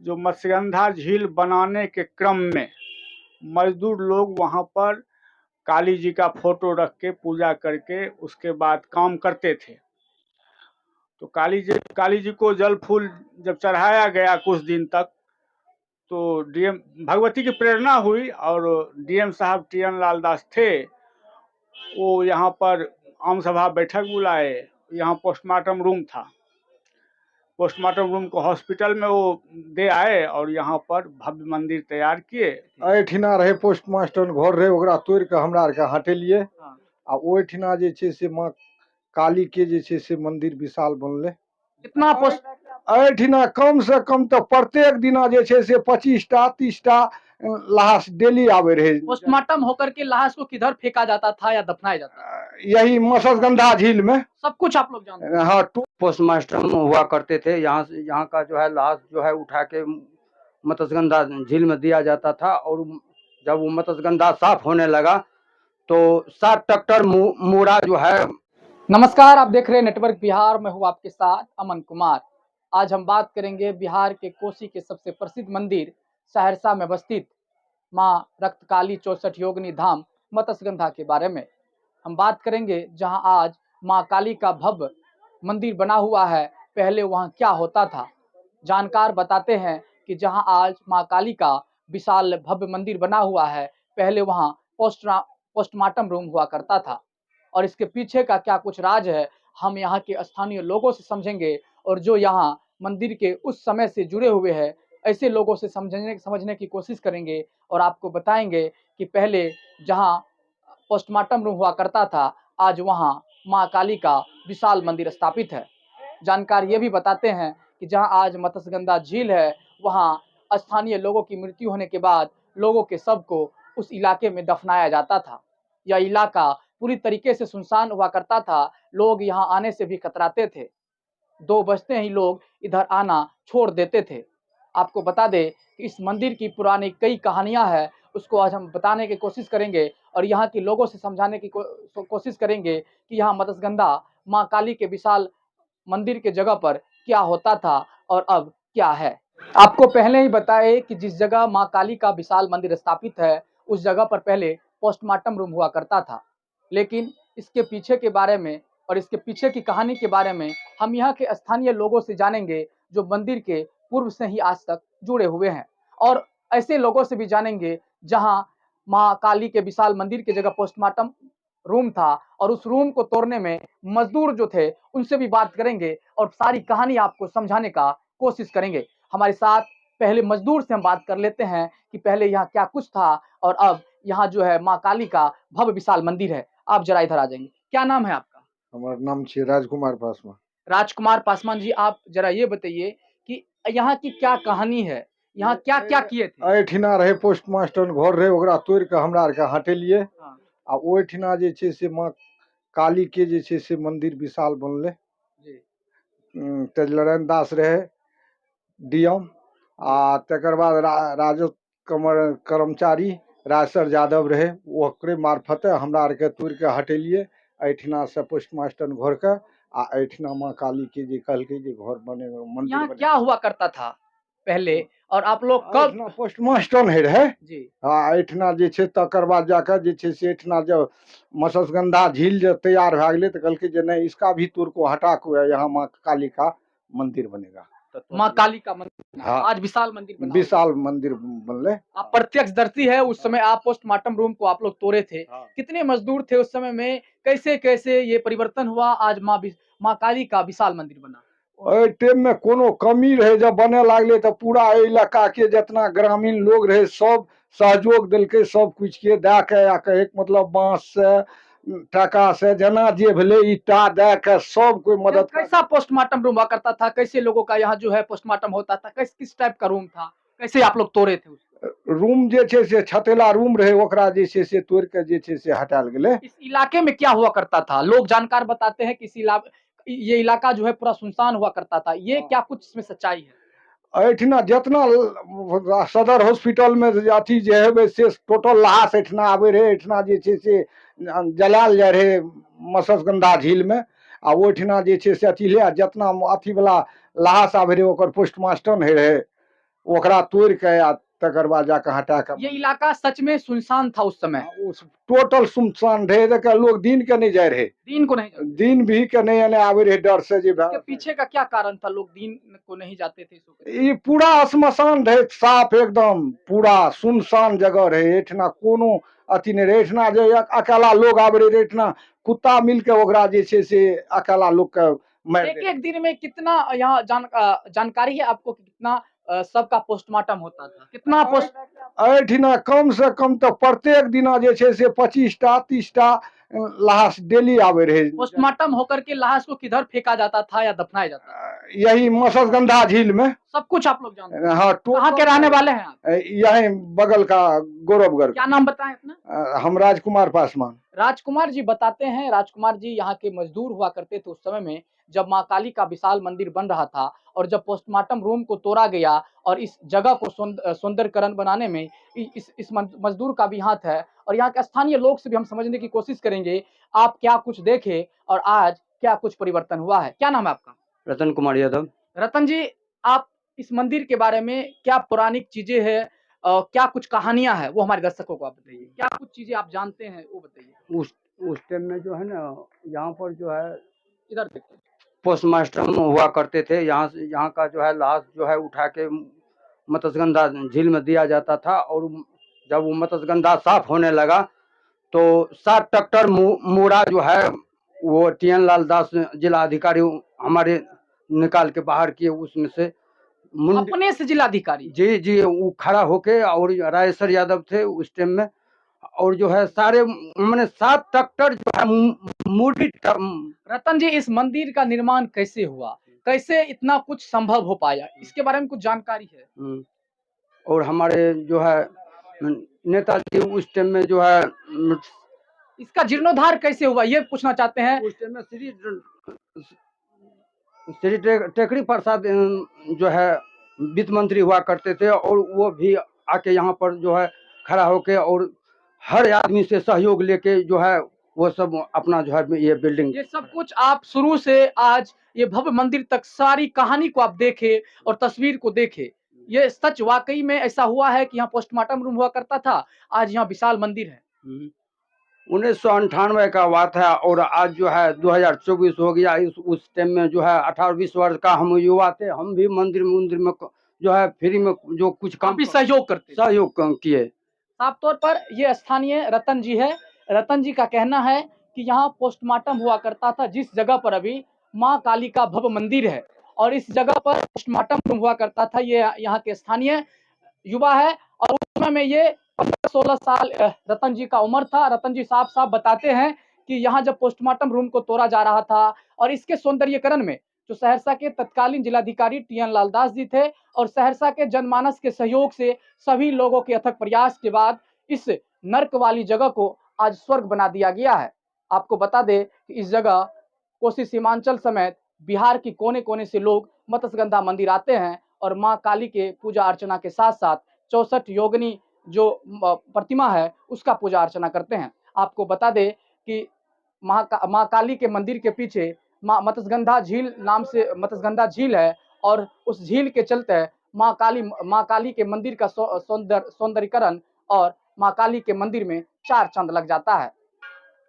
जो मत्स्यगंधा झील बनाने के क्रम में मजदूर लोग वहाँ पर काली जी का फोटो रख के पूजा करके उसके बाद काम करते थे। तो काली जी को जल फूल जब चढ़ाया गया कुछ दिन तक, तो डीएम भगवती की प्रेरणा हुई और डीएम साहब टी.एन. लाल दास थे, वो यहाँ पर आम सभा बैठक बुलाए। यहाँ पोस्टमार्टम रूम था, पोस्टमार्टम रूम को हॉस्पिटल में वो दे आए और यहाँ पर भव्य मंदिर तैयार किए। एठिना रहे पोस्ट मास्टर घर रहे, ओकरा तोड़ के हमरा आर के हटेलिए। आ ओठिना जे छे से माँ काली के जे छे से मंदिर विशाल बनले। कितना पोस्ट एठिना कम से कम तो प्रत्येक दिना जे छे से 25टा 30टा लाश डेली आवे रहे। पोस्टमार्टम होकर के लाश को किधर फेंका जाता था या दफनाया जाता था? यही मत्स्यगंधा झील में। सब कुछ आप लोग जानते हैं। हाँ, पोस्टमार्टम हुआ करते थे। यहाँ का जो है लाश जो है उठा के मत्स्यगंधा झील में दिया जाता था, और जब वो मत्स्यगंधा साफ होने लगा तो 7 ट्रैक्टर मूड़ा जो है। नमस्कार, आप देख रहे हैं नेटवर्क बिहार। मैं हूँ आपके साथ अमन कुमार। आज हम बात करेंगे बिहार के कोसी के सबसे प्रसिद्ध मंदिर सहरसा में अवस्थित माँ रक्तकाली 64 योगिनी धाम मत्स्यगंधा के बारे में। हम बात करेंगे जहां आज माँ काली का भव्य मंदिर बना हुआ है, पहले वहां क्या होता था। जानकार बताते हैं कि जहां आज माँ काली का विशाल भव्य मंदिर बना हुआ है, पहले वहां पोस्टमार्टम रूम हुआ करता था। और इसके पीछे का क्या कुछ राज है, हम यहाँ के स्थानीय लोगों से समझेंगे, और जो यहाँ मंदिर के उस समय से जुड़े हुए हैं ऐसे लोगों से समझने की कोशिश करेंगे, और आपको बताएंगे कि पहले जहाँ पोस्टमार्टम रूम हुआ करता था, आज वहाँ माँ काली का विशाल मंदिर स्थापित है। जानकार ये भी बताते हैं कि जहाँ आज मत्स्यगंधा झील है, वहाँ स्थानीय लोगों की मृत्यु होने के बाद लोगों के शव को उस इलाके में दफनाया जाता था। यह इलाका पूरी तरीके से सुनसान हुआ करता था, लोग यहाँ आने से भी कतराते थे। 2 बजते ही लोग इधर आना छोड़ देते थे। आपको बता दें कि इस मंदिर की पुरानी कई कहानियां हैं, उसको आज हम बताने की कोशिश करेंगे और यहाँ के लोगों से समझाने की कोशिश करेंगे कि यहाँ मत्स्यगंधा माँ काली के विशाल मंदिर के जगह पर क्या होता था और अब क्या है। आपको पहले ही बताए कि जिस जगह माँ काली का विशाल मंदिर स्थापित है, उस जगह पर पहले पोस्टमार्टम रूम हुआ करता था। लेकिन इसके पीछे के बारे में और इसके पीछे की कहानी के बारे में हम यहाँ के स्थानीय लोगों से जानेंगे, जो मंदिर के पूर्व से ही आज तक जुड़े हुए हैं, और ऐसे लोगों से भी जानेंगे जहां माँ काली के विशाल मंदिर की जगह पोस्टमार्टम रूम था, और उस रूम को तोड़ने में मजदूर जो थे उनसे भी बात करेंगे और सारी कहानी आपको समझाने का कोशिश करेंगे। हमारे साथ पहले मजदूर से हम बात कर लेते हैं कि पहले यहाँ क्या कुछ था और अब यहाँ जो है माँ काली का भव्य विशाल मंदिर है। आप जरा इधर आ जाएंगे। क्या नाम है आपका? हमारा नाम छे राजकुमार पासवान। राजकुमार पासवान जी, आप जरा ये बताइए कि यहाँ की क्या कहानी है, यहाँ क्या क्या किए थे? एठिना रहे पोस्ट मास्टर घर रहे, ओकरा तोड़ के हमरा आर के हटेलिए। हाँ। आ ओठिना जे छे से माँ काली के जे छे से मंदिर विशाल बनले। जी। तेजनारायण दास रहे डीएम, आ तकर बाद राजद कर्मचारी राजसर यादव रहे, ओकरे मार्फते हमरा आर के तोड़ के हटेलिए। एठिना से पोस्ट मास्टर घर के आ एठिना माँ काली के जे कहलके जे घर बने मंदिर यहाँ बने। क्या हुआ करता था पहले, और आप लोग कब? पोस्ट मास्टर है रहे जी। हाँ, एठिना जे छे तकर बाद जाकर जे छे से एठिना जब मत्स्यगंधा झील जब तैयार भए गेलै तो कहलकै जे नहीं, इसका भी तोड़ को हटा के यहाँ माँ काली का मंदिर बनेगा। माँ काली का मंदिर। हाँ, आज विशाल मंदिर बना। विशाल मंदिर बनले। आप प्रत्यक्षदर्शी है, उस समय आप पोस्टमार्टम रूम को आप लोग तोड़े थे। हाँ। कितने मजदूर थे उस समय में, कैसे कैसे ये परिवर्तन हुआ, आज माँ काली का विशाल मंदिर बना? ओहि टाइम में कोनो कमी रहे, जब बने लागले तो पूरा इलाका के जितना ग्रामीण लोग रहे सब सहयोग दिलके, सब कुछ के दे के या कहे मतलब बांस से टका से जना जे भेले ईटा दे के सब कोई मदद। कैसा पोस्टमार्टम रूम हुआ करता था, कैसे लोगों का यहाँ जो है पोस्टमार्टम होता था, किस टाइप का रूम था, कैसे आप लोग तोड़े थे उसको? रूम जे छे से छतेला रूम रहे, ओकरा जे छे से तोड़ के जे छे से हटाल गेले। इस इलाके में क्या हुआ करता था? लोग जानकार बताते हैं कि ये इलाका जो है पूरा सुनसान हुआ करता था, ये क्या कुछ इसमें सच्चाई है? एठिना जितना सदर हॉस्पिटल में अथी जे है से टोटल लाश एठिना आवे रहे, एठिना जे छे से जलाल जाए रहे मत्स्यगंधा झील में। आ ओठिना जे छे से अथी ले जितना अथी वाला लाश आवे रहे ओकर पोस्टमार्टम है रहे। ओकरा तोड़ के आ तकर बाद जाके हटा के ये इलाका सच में सुनसान था उस समय, उस टोटल सुनसान रहे, देखे लोग दिन के नहीं जाए रहे, दिन को नहीं जाते। दिन भी के नहीं आने आवे रहे डर से जे इसके पीछे का क्या कारण था, लोग दिन को नहीं जाते थे? ये पूरा श्मशान रहे, साफ एकदम पूरा सुनसान जगह रहे, एठना कोनो अथी नहीं रहे, एठना जे अकेला लोग आवे रहे, एठना कुत्ता मिल के ओकरा जे छे से अकेला लोग के मार एक एक दिन में कितना यहाँ जानकारी है आपको कि कितना सबका पोस्टमार्टम होता था? कितना एठिना कम से कम तो प्रत्येक दिना जे छे से 25टा 30टा लाश डेली आवे रहे। पोस्टमार्टम होकर के लाश को किधर फेंका जाता था या दफनाया जाता था? यही मत्स्यगंधा झील में। सब कुछ आप लोग जानते हैं? हाँ, कहाँ के रहने वाले हैं आप? यही बगल का गौरवगढ़। क्या नाम बताएं अपना? हम राजकुमार पासवान। राजकुमार जी बताते हैं, राजकुमार जी यहाँ के मजदूर हुआ करते थे उस समय में, जब माँ काली का विशाल मंदिर बन रहा था और जब पोस्टमार्टम रूम को तोड़ा गया और इस जगह को सौंदर्यकरण बनाने में इस मजदूर का भी हाथ है। और यहाँ के स्थानीय लोग से भी हम समझने की कोशिश करेंगे आप क्या कुछ देखे और आज क्या कुछ परिवर्तन हुआ है। क्या नाम है आपका? रतन कुमार यादव। रतन जी, आप इस मंदिर के बारे में क्या पौराणिक चीजें हैं, क्या कुछ कहानियां हैं, वो हमारे दर्शकों को आप बताइए। क्या कुछ चीजें आप जानते हैं वो बताइए। उस टाइम में जो है ना, यहाँ पर जो है इधर देखिए, पोस्टमास्टर हुआ करते थे। यहाँ का जो है लाश जो है उठा के मत्स्यगंधा झील में दिया जाता था, और जब वो मत्स्यगंधा साफ होने लगा तो 7 ट्रैक्टर मूड़ा जो है वो टीएन लाल दास जिला अधिकारी हमारे निकाल के बाहर किए, उसमें से अपने से जिलाधिकारी? जी वो खड़ा होके, और राजेश्वर यादव थे उस टाइम में, और जो है सारे मैंने 7 ट्रैक्टर जो है मूड़ी। रतन जी, इस मंदिर का निर्माण कैसे हुआ, कैसे इतना कुछ संभव हो पाया, इसके बारे में कुछ जानकारी है? और हमारे जो है नेताजी उस टाइम में जो है इसका जीर्णोद्धार कैसे हुआ ये पूछना चाहते हैं। उस टाइम में श्री टेकरी प्रसाद जो है वित्त मंत्री हुआ करते थे, और वो भी आके यहाँ पर जो है खड़ा होके और हर आदमी से सहयोग लेके जो है वो सब अपना जो है ये बिल्डिंग, ये सब कुछ आप शुरू से आज ये भव्य मंदिर तक सारी कहानी को आप देखे और तस्वीर को देखे, ये सच वाकई में ऐसा हुआ है कि यहाँ पोस्टमार्टम रूम हुआ करता था, आज यहाँ विशाल मंदिर है? 1998 का बात है, और आज जो है 2024 हो गया। उस टाइम में जो है 18-20 वर्ष का हम युवा थे, हम भी मंदिर में जो है फ्री में जो कुछ काम भी सहयोग किए। साफ तौर पर ये स्थानीय रतन जी है। रतन जी का कहना है कि यहाँ पोस्टमार्टम हुआ करता था, जिस जगह पर अभी माँ काली का भव्य मंदिर है, और इस जगह पर पोस्टमार्टम हुआ करता था। ये यहाँ के स्थानीय युवा है, और उस समय में ये 15-16 साल रतन जी का उम्र था। रतन जी साफ साफ बताते हैं कि यहाँ जब पोस्टमार्टम रूम को तोड़ा जा रहा था और इसके सौंदर्यीकरण में जो सहरसा के तत्कालीन जिलाधिकारी टीएन लालदास जी थे, और सहरसा के जनमानस के सहयोग से सभी लोगों के अथक प्रयास के बाद इस नर्क वाली जगह को आज स्वर्ग बना दिया गया है। आपको बता दें कि इस जगह कोसी सीमांचल समेत बिहार के कोने कोने से लोग मत्स्यगंधा मंदिर आते हैं और माँ काली के पूजा अर्चना के साथ साथ 64 योगिनी जो प्रतिमा है उसका पूजा अर्चना करते हैं। आपको बता दें कि माँ काली के मंदिर के पीछे मत्स्यगंधा झील नाम से मत्स्यगंधा झील है, और उस झील के चलते माँ काली के मंदिर का सौंदर्यीकरण और माँ काली के मंदिर में 4 चांद लग जाता है।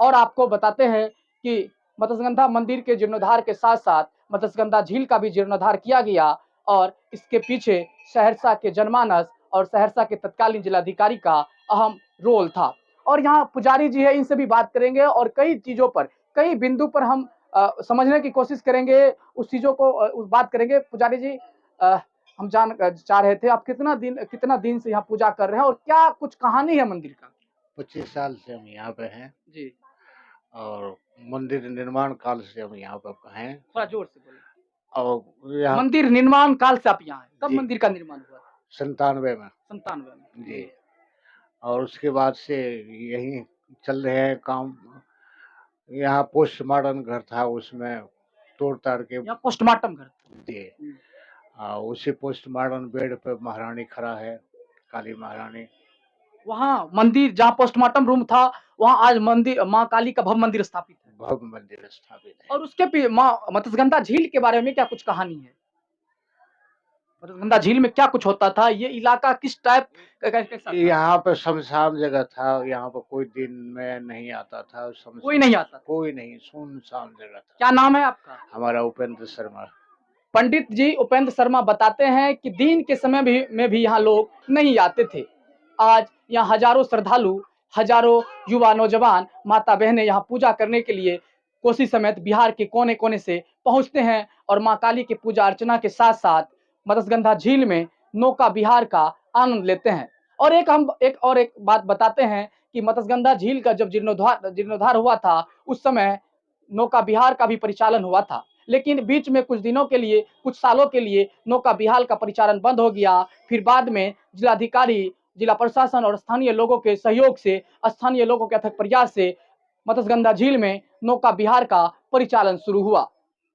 और आपको बताते हैं कि मत्स्यगंधा मंदिर के जीर्णोद्धार के साथ साथ मत्स्यगंधा झील का भी जीर्णोद्धार किया गया, और इसके पीछे सहरसा के जनमानस और सहरसा के तत्कालीन जिलाधिकारी का अहम रोल था। और यहाँ पुजारी जी है, इनसे भी बात करेंगे और कई चीजों पर, कई बिंदु पर हम समझने की कोशिश करेंगे, उस चीजों को बात करेंगे। पुजारी जी, हम जान चाह रहे थे आप कितना दिन से यहाँ पूजा कर रहे हैं और क्या कुछ कहानी है मंदिर का? 25 साल से हम यहाँ पे हैं जी, और मंदिर निर्माण काल से हम यहाँ पे हैं। थोड़ा जोर से बोले। और यहाँ मंदिर निर्माण काल से आप यहाँ हैं? कब जी। मंदिर का निर्माण हुआ? 97 में। 97 में जी। और उसके बाद से यही चल रहे हैं काम। यहाँ पोस्ट मॉडर्न घर था, उसमें तोड़ ताड़ के यहाँ पोस्टमार्टम घर दिए। उसी पोस्ट मॉडर्न बेड पे महारानी खड़ा है, काली महारानी। वहाँ मंदिर जहाँ पोस्टमार्टम रूम था वहाँ आज मंदिर माँ काली का भव्य मंदिर स्थापित है। भव्य मंदिर स्थापित है। और उसके माँ मत्स्यगंधा झील के बारे में क्या कुछ कहानी है? मत्स्यगंधा झील में क्या कुछ होता था? ये इलाका किस टाइप कैसा था? यहाँ पे सुनसान जगह था, यहाँ पर कोई दिन में नहीं आता था, कोई नहीं आता था। कोई नहीं, सुनसान जगह था। क्या नाम है आपका? हमारा उपेंद्र शर्मा। पंडित जी उपेंद्र शर्मा बताते हैं कि दिन के समय में भी यहाँ लोग नहीं आते थे। आज यहाँ हजारों श्रद्धालु, हजारों युवा नौजवान माता बहनें यहाँ पूजा करने के लिए कोसी समेत बिहार के कोने कोने से पहुँचते हैं और माँ काली की पूजा अर्चना के साथ साथ मत्स्यगंधा झील में नौका विहार का आनंद लेते हैं। और एक बात बताते हैं कि मत्स्यगंधा झील का जब जीर्णोद्धार हुआ था, उस समय नौका विहार का भी परिचालन हुआ था, लेकिन बीच में कुछ दिनों के लिए, कुछ सालों के लिए नौका विहार का परिचालन बंद हो गया। फिर बाद में जिलाधिकारी, जिला प्रशासन और स्थानीय लोगों के सहयोग से, स्थानीय लोगों के अथक प्रयास से मत्स्यगंधा झील में नौका विहार का परिचालन शुरू हुआ।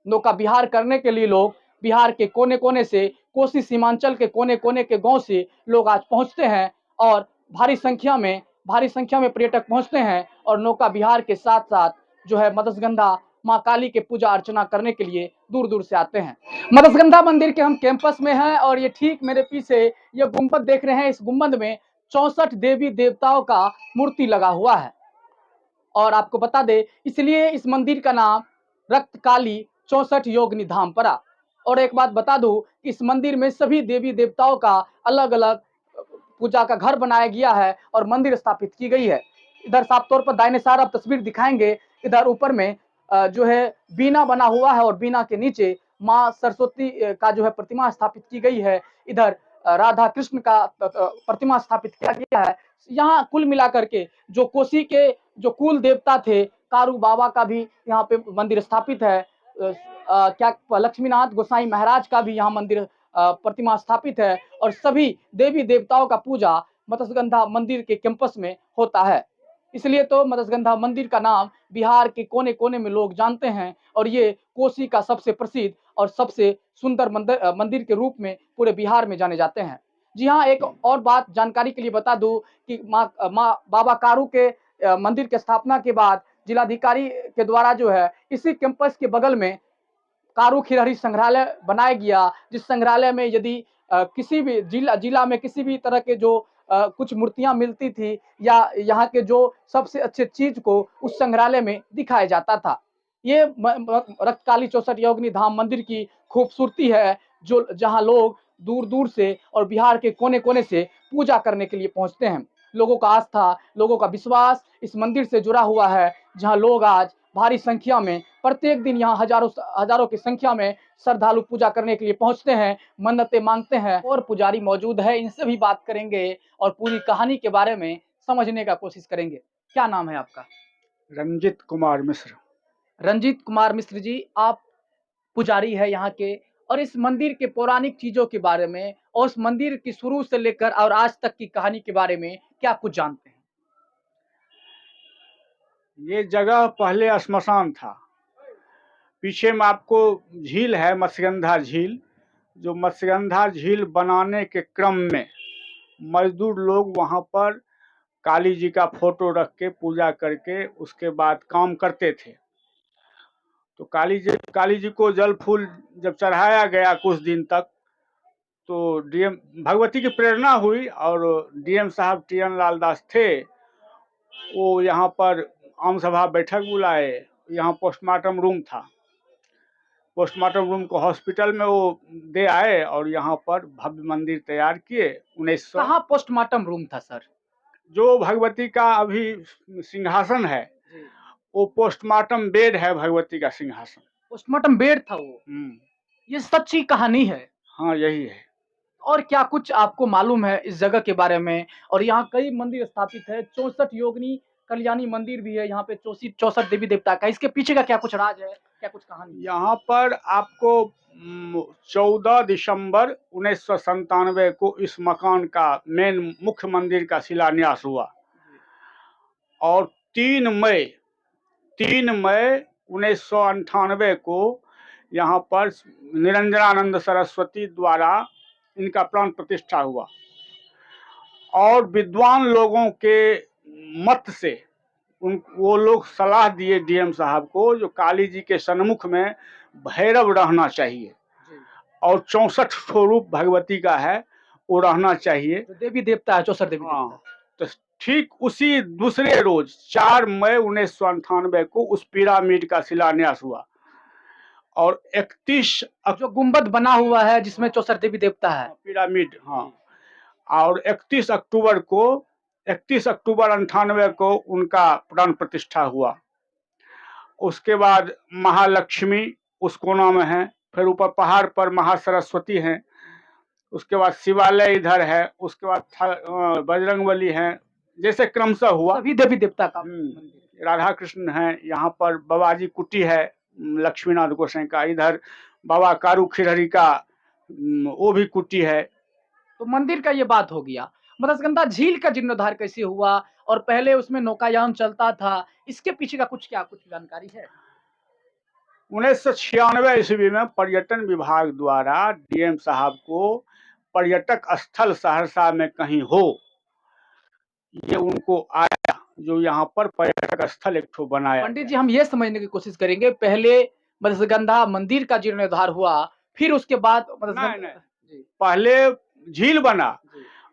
नौका विहार करने के लिए लोग बिहार के कोने कोने से, कोसी सीमांचल के कोने कोने के गांव से लोग आज पहुंचते हैं और भारी संख्या में पर्यटक पहुंचते हैं और नौका विहार के साथ साथ जो है मत्स्यगंधा माँ काली के पूजा अर्चना करने के लिए दूर दूर से आते हैं। मत्स्यगंधा मंदिर के हम कैंपस में हैं और ये ठीक मेरे पीछे ये गुंबद देख रहे हैं। इस गुंबद में 64 देवी देवताओं का मूर्ति लगा हुआ है और आपको बता दे, इसलिए इस मंदिर का नाम रक्त काली 64 योगिनी धाम पड़ा। और एक बात बता दूं, इस मंदिर में सभी देवी देवताओं का अलग अलग पूजा का घर बनाया गया है और मंदिर स्थापित की गई है। इधर साफ तौर पर दाहिने सार आप तस्वीर दिखाएंगे, इधर ऊपर में जो है बीना बना हुआ है और बीना के नीचे माँ सरस्वती का जो है प्रतिमा स्थापित की गई है। इधर राधा कृष्ण का प्रतिमा स्थापित किया गया है। यहाँ कुल मिलाकर के जो कोसी के जो कुल देवता थे, कारू बाबा का भी यहाँ पे मंदिर स्थापित है। क्या लक्ष्मीनाथ गोसाई महाराज का भी यहाँ मंदिर प्रतिमा स्थापित है और सभी देवी देवताओं का पूजा मत्स्यगंधा मंदिर के कैंपस में होता है। इसलिए तो मत्स्यगंधा मंदिर का नाम बिहार के कोने कोने में लोग जानते हैं और ये कोसी का सबसे प्रसिद्ध और सबसे सुंदर मंदिर के रूप में पूरे बिहार में जाने जाते हैं। जी हाँ, एक और बात जानकारी के लिए बता दूं कि माँ बाबा कारू के मंदिर के स्थापना के बाद जिलाधिकारी के द्वारा जो है इसी कैंपस के बगल में कारू खिरहरी संग्रहालय बनाया गया, जिस संग्रहालय में यदि किसी भी जिला में किसी भी तरह के जो कुछ मूर्तियां मिलती थी या यहाँ के जो सबसे अच्छे चीज को उस संग्रहालय में दिखाया जाता था। ये रक्तकाली 64 योगिनी धाम मंदिर की खूबसूरती है, जो जहाँ लोग दूर दूर से और बिहार के कोने कोने से पूजा करने के लिए पहुंचते हैं। लोगों का आस्था, लोगों का विश्वास इस मंदिर से जुड़ा हुआ है, जहाँ लोग आज भारी संख्या में प्रत्येक दिन यहाँ हजारों की संख्या में श्रद्धालु पूजा करने के लिए पहुंचते हैं, मन्नतें मांगते हैं। और पुजारी मौजूद है, इनसे भी बात करेंगे और पूरी कहानी के बारे में समझने का कोशिश करेंगे। क्या नाम है आपका? रंजित कुमार मिश्र। रंजीत कुमार मिश्र जी, आप पुजारी है यहाँ के और इस मंदिर के पौराणिक चीजों के बारे में और उस मंदिर की शुरू से लेकर और आज तक की कहानी के बारे में क्या कुछ जानते हैं? ये जगह पहले श्मशान था। पीछे में आपको झील है, मत्स्यगंधा झील। जो मत्स्यगंधा झील बनाने के क्रम में मजदूर लोग वहाँ पर काली जी का फोटो रख के पूजा करके उसके बाद काम करते थे। तो काली जी को जल फूल जब चढ़ाया गया कुछ दिन तक, तो डीएम भगवती की प्रेरणा हुई और डीएम साहब टी.एन. लाल दास थे, वो यहाँ पर आम सभा बैठक बुलाए। यहाँ पोस्टमार्टम रूम था, पोस्टमार्टम रूम को हॉस्पिटल में वो दे आए और यहाँ पर भव्य मंदिर तैयार किए। 1900 कहाँ पोस्टमार्टम रूम था सर? जो भगवती का अभी सिंहासन है वो पोस्टमार्टम बेड है, भगवती का सिंहासन। पोस्टमार्टम बेड था वो। ये सच्ची कहानी है? हाँ, यही है। और क्या कुछ आपको मालूम है इस जगह के बारे में? और यहाँ कई मंदिर स्थापित है, 64 योगिनी कल्याणी मंदिर भी है यहाँ पे, 64 देवी देवता का। इसके पीछे का क्या कुछ राज है, क्या कुछ कहानी? यहाँ पर आपको 14 दिसंबर 1997 को इस मकान का मेन मुख्य मंदिर का शिलान्यास हुआ और 3 मई 1998 को यहाँ पर निरंजनानंद सरस्वती द्वारा इनका प्राण प्रतिष्ठा हुआ। और विद्वान लोगों के मत से वो लोग सलाह दिए डीएम साहब को, जो काली जी के सन्मुख में भैरव रहना चाहिए और 64 स्वरूप भगवती का है, वो रहना चाहिए। जो देवी देवता है 64 देवी हाँ, देवता। तो ठीक उसी दूसरे रोज 4 मई 1998 को उस पिरामिड का शिलान्यास हुआ और 31 जो गुंबद बना हुआ है जिसमें 64 देवी देवता है। पिरामिड, हाँ, और 31 अक्टूबर 98 को उनका प्राण प्रतिष्ठा हुआ। उसके बाद महालक्ष्मी उस कोना में है, फिर ऊपर पहाड़ पर महासरस्वती हैं, उसके बाद शिवालय इधर है, उसके बाद बजरंगबली है, जैसे क्रमशः हुआ। सभी देवी देवता का मंदिर। राधा कृष्ण है, यहाँ पर बाबाजी कुटी है लक्ष्मीनाथ गोसाई का, इधर बाबा कारू खिरहरी का वो भी कुटी है। तो मंदिर का ये बात हो गया। मत्स्यगंधा झील का जीर्णोद्धार कैसे हुआ और पहले उसमें नौकायान चलता था, इसके पीछे का कुछ जानकारी है? 1996 ईस्वी में पर्यटन विभाग द्वारा डीएम साहब को पर्यटक स्थल सहरसा में कहीं हो, ये उनको आया, जो यहाँ पर पर्यटक स्थल एक ठो बनाया। पंडित जी, हम ये समझने की कोशिश करेंगे, पहले मत्स्यगंधा मंदिर का जीर्णोद्धार हुआ, फिर उसके बाद नहीं, पहले झील बना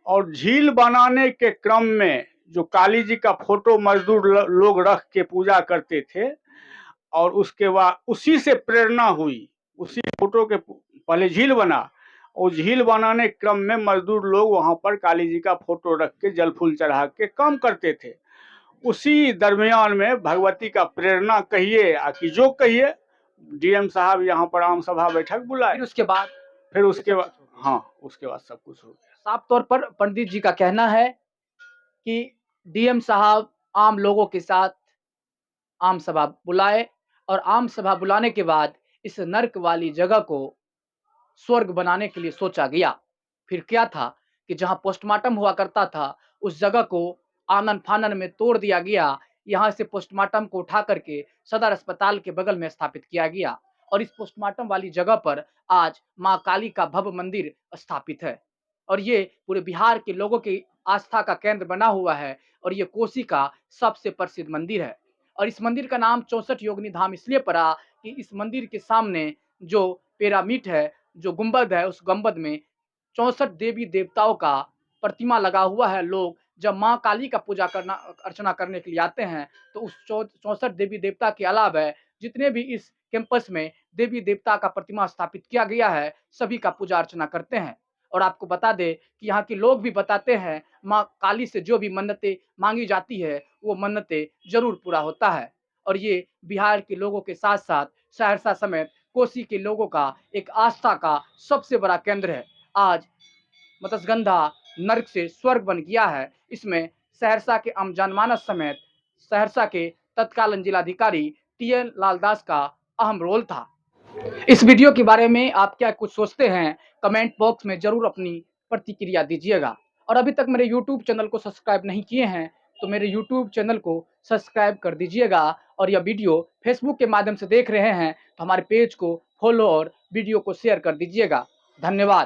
और झील बनाने के क्रम में जो काली जी का फोटो मजदूर लोग रख के पूजा करते थे, और उसके बाद उसी से प्रेरणा हुई, उसी फोटो के पहले झील बना और झील बनाने क्रम में मजदूर लोग वहां पर काली जी का फोटो रख के जल फूल चढ़ा के काम करते थे। उसी दरमियान में भगवती का प्रेरणा कहिए कि जो कहिए, डीएम साहब यहाँ पर आम सभा बैठक बुलाए। फिर उसके बाद हाँ, उसके बाद सब कुछ हो गया। साफ तौर पर पंडित जी का कहना है कि डीएम साहब आम लोगों के साथ आम सभा बुलाए और आम सभा बुलाने के बाद इस नर्क वाली जगह को स्वर्ग बनाने के लिए सोचा गया। फिर क्या था कि जहां पोस्टमार्टम हुआ करता था, उस जगह को आनन फानन में तोड़ दिया गया। यहां से पोस्टमार्टम को उठा करके सदर अस्पताल के बगल में स्थापित किया गया और इस पोस्टमार्टम वाली जगह पर आज मां काली का भव्य मंदिर स्थापित है और ये पूरे बिहार के लोगों की आस्था का केंद्र बना हुआ है और ये कोसी का सबसे प्रसिद्ध मंदिर है। और इस मंदिर का नाम 64 योगिनी धाम इसलिए पड़ा कि इस मंदिर के सामने जो पिरामिड है, जो गुंबद है, उस गुंबद में 64 देवी देवताओं का प्रतिमा लगा हुआ है। लोग जब मां काली का पूजा करना अर्चना करने के लिए आते हैं तो उस 64 देवी देवता के अलावा जितने भी इस कैंपस में देवी देवता का प्रतिमा स्थापित किया गया है, सभी का पूजा अर्चना करते हैं। और आपको बता दें कि यहाँ के लोग भी बताते हैं, मां काली से जो भी मन्नतें मांगी जाती है वो मन्नतें जरूर पूरा होता है। और ये बिहार के लोगों के साथ साथ सहरसा समेत कोसी के लोगों का एक आस्था का सबसे बड़ा केंद्र है। आज मत्स्यगंधा नर्क से स्वर्ग बन गया है। इसमें सहरसा के आम जनमानस समेत सहरसा के तत्कालीन जिलाधिकारी टीएन लालदास का अहम रोल था। इस वीडियो के बारे में आप क्या कुछ सोचते हैं, कमेंट बॉक्स में जरूर अपनी प्रतिक्रिया दीजिएगा। और अभी तक मेरे यूट्यूब चैनल को सब्सक्राइब नहीं किए हैं तो मेरे यूट्यूब चैनल को सब्सक्राइब कर दीजिएगा। और यह वीडियो फेसबुक के माध्यम से देख रहे हैं तो हमारे पेज को फॉलो और वीडियो को शेयर कर दीजिएगा। धन्यवाद।